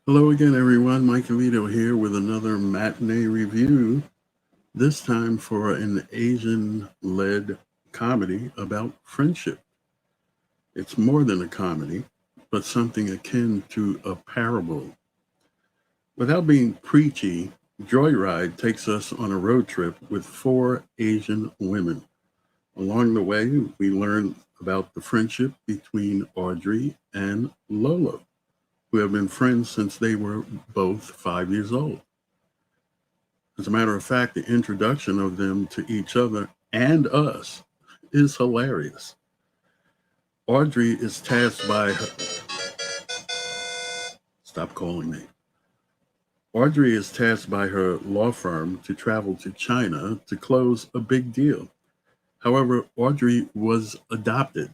Hello again, everyone. Michaelito here with another matinee review, this time for an Asian led comedy about friendship. It's more than a comedy, but something akin to a parable. Without being preachy, Joyride takes us on a road trip with four Asian women. Along the way, we learn about the friendship between Audrey and Lolo, who have been friends since they were both 5 years old. As a matter of fact, the introduction of them to each other and us is hilarious. Audrey is tasked by her. Stop calling me. Audrey is tasked by her law firm to travel to China to close a big deal. However, Audrey was adopted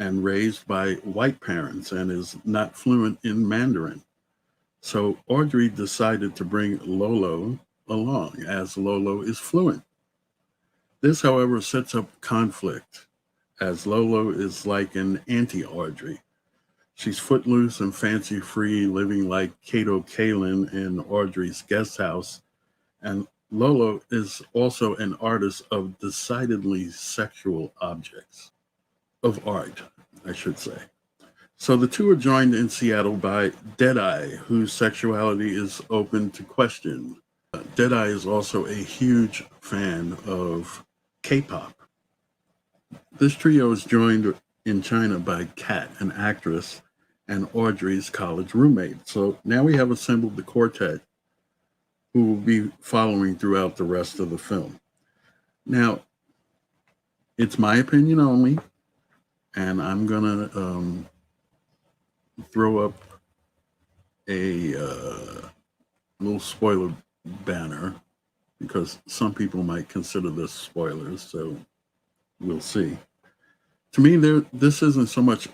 and raised by white parents and is not fluent in Mandarin. So Audrey decided to bring Lolo along, as Lolo is fluent. This, however, sets up conflict, as Lolo is like an anti Audrey. She's footloose and fancy free, living like Kato Kalin in Audrey's guest house, and Lolo is also an artist of decidedly sexual objects, of art, I should say. So the two are joined in Seattle by Deadeye, whose sexuality is open to question. Deadeye is also a huge fan of K-pop. This trio is joined in China by Kat, an actress, and Audrey's college roommate. So now we have assembled the quartet who will be following throughout the rest of the film. Now, it's my opinion only, and I'm going to throw up a little spoiler banner because some people might consider this spoilers, so we'll see. To me, this isn't so much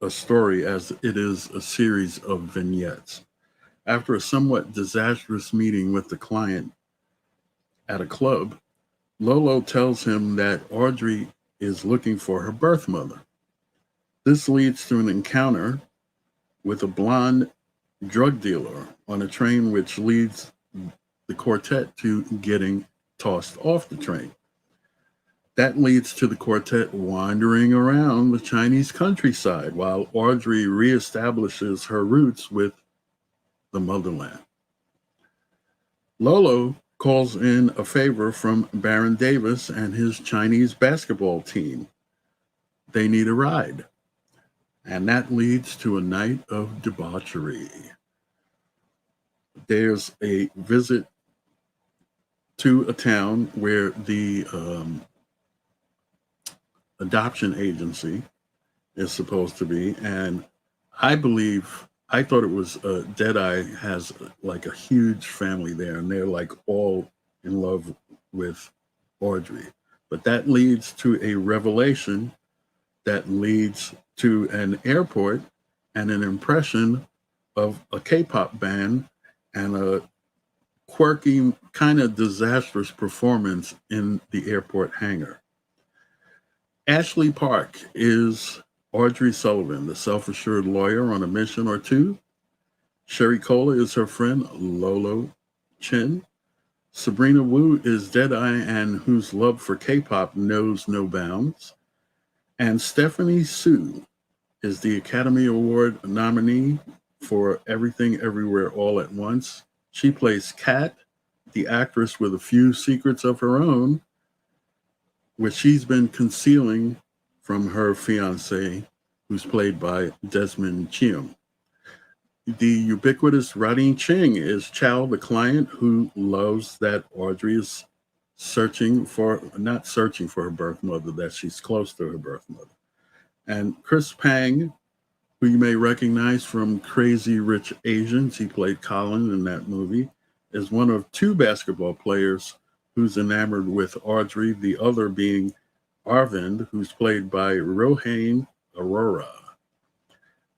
a story as it is a series of vignettes. After a somewhat disastrous meeting with the client at a club, Lolo tells him that Audrey is looking for her birth mother. This leads to an encounter with a blonde drug dealer on a train, which leads the quartet to getting tossed off the train. That leads to the quartet wandering around the Chinese countryside while Audrey reestablishes her roots with the motherland. Lolo calls in a favor from Baron Davis and his Chinese basketball team. They need a ride, and that leads to a night of debauchery. There's a visit to a town where the adoption agency is supposed to be, and I thought it was Deadeye has like a huge family there, and they're like all in love with Audrey. But that leads to a revelation that leads to an airport and an impression of a K-pop band and a quirky, kind of disastrous performance in the airport hangar. Ashley Park is Audrey Sullivan, the self-assured lawyer on a mission or two. Sherry Cola is her friend Lolo Chin. Sabrina Wu is Deadeye and whose love for K-pop knows no bounds. And Stephanie Sue is the Academy Award nominee for Everything Everywhere All at Once. She plays Kat, the actress with a few secrets of her own, which she's been concealing from her fiance, who's played by Desmond Cheung. The ubiquitous Radin Ching is Chow, the client who loves that Audrey is not searching for her birth mother, that she's close to her birth mother. And Chris Pang, who you may recognize from Crazy Rich Asians, he played Colin in that movie, is one of two basketball players who's enamored with Audrey, the other being Arvind, who's played by Rohane Aurora.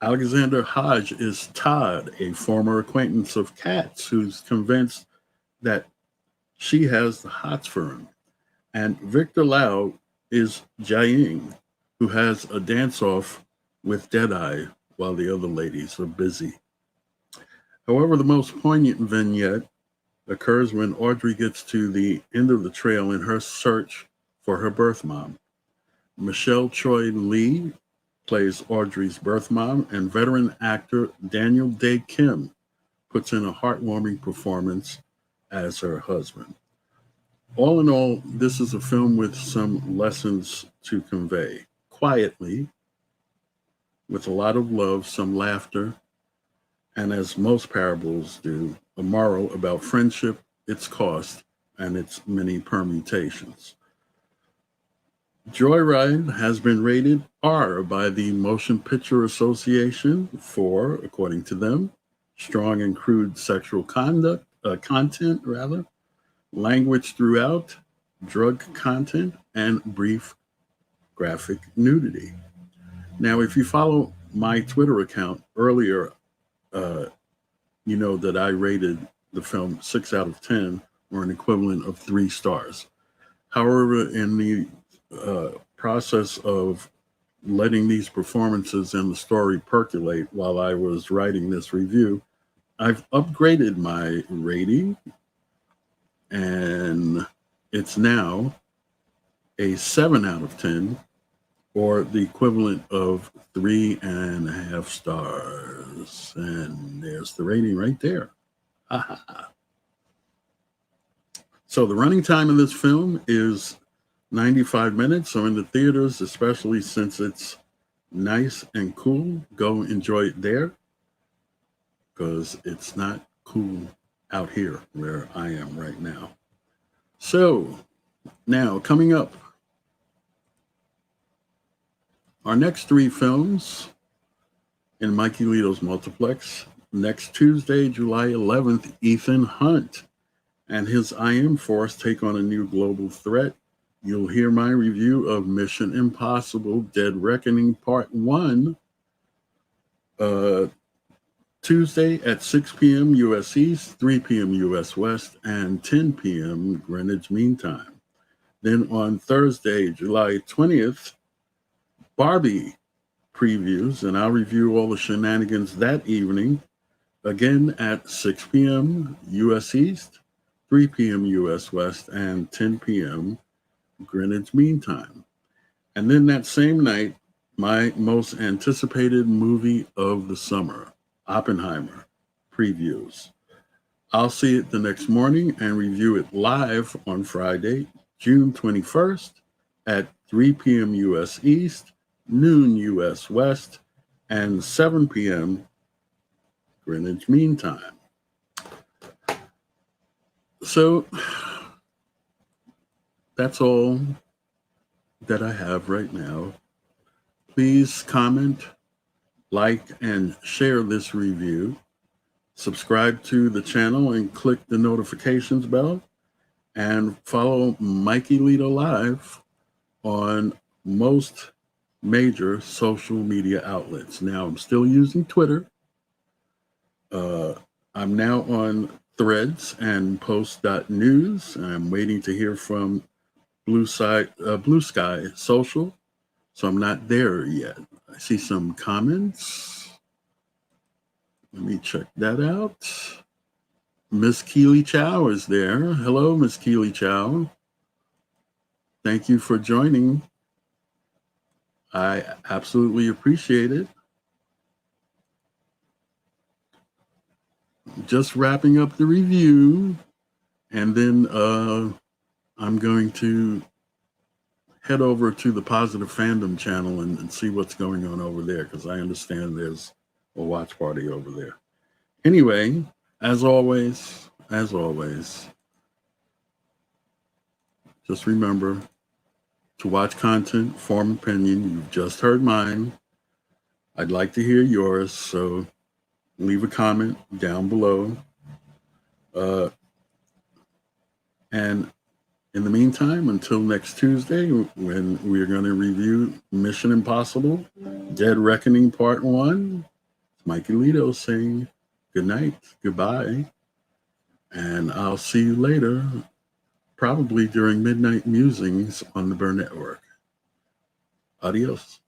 Alexander Hodge is Todd, a former acquaintance of Kat's, who's convinced that she has the hots for him. And Victor Lau is Jiaying, who has a dance off with Deadeye while the other ladies are busy. However, the most poignant vignette occurs when Audrey gets to the end of the trail in her search for her birth mom. Michelle Choi Lee plays Audrey's birth mom, and veteran actor Daniel Day Kim puts in a heartwarming performance as her husband. All in all, this is a film with some lessons to convey. Quietly, with a lot of love, some laughter, and as most parables do, a moral about friendship, its cost, and its many permutations. Joyride has been rated R by the Motion Picture Association for, according to them, strong and crude sexual content, language throughout, drug content, and brief graphic nudity. Now, if you follow my Twitter account earlier, uh, you know that I rated the film 6 out of 10, or an equivalent of 3 stars. However, in the process of letting these performances and the story percolate while I was writing this review, I've upgraded my rating, and it's now a 7 out of 10, or the equivalent of 3.5 stars. And there's the rating right there. So the running time of this film is 95 minutes. So in the theaters, especially since it's nice and cool, go enjoy it there, because it's not cool out here where I am right now. So now coming up, our next 3 films in Mikey Lito's Multiplex. Next Tuesday, July 11th, Ethan Hunt and his I Am Force take on a new global threat. You'll hear my review of Mission Impossible Dead Reckoning Part 1 Tuesday at 6 p.m. U.S. East, 3 p.m. U.S. West, and 10 p.m. Greenwich Mean Time. Then on Thursday, July 20th, Barbie previews, and I'll review all the shenanigans that evening, again at 6 p.m. U.S. East, 3 p.m. U.S. West, and 10 p.m. Greenwich Mean Time. And then that same night, my most anticipated movie of the summer, Oppenheimer, previews. I'll see it the next morning and review it live on Friday, June 21st at 3 p.m. U.S. East, noon U.S. West, and 7 p.m. Greenwich Mean Time. So that's all that I have right now. Please comment, like, and share this review. Subscribe to the channel and click the notifications bell. And follow Mikey Lito Live on most major social media outlets. Now, I'm still using Twitter. I'm now on Threads and Post.news. I'm waiting to hear from Blue Sky Social, so I'm not there yet. I see some comments. Let me check that out. Miss Keely Chow is there. Hello, Miss Keely Chow. Thank you for joining. I absolutely appreciate it. Just wrapping up the review, and then I'm going to head over to the Positive Fandom channel and see what's going on over there, because I understand there's a watch party over there. Anyway, as always, just remember to watch content, form opinion. You've just heard mine. I'd like to hear yours, so leave a comment down below. And in the meantime, until next Tuesday, when we're going to review Mission Impossible Dead Reckoning Part 1, it's Mikey Lito saying good night, goodbye, and I'll see you later, probably during Midnight Musings on the Burn Network. Adios.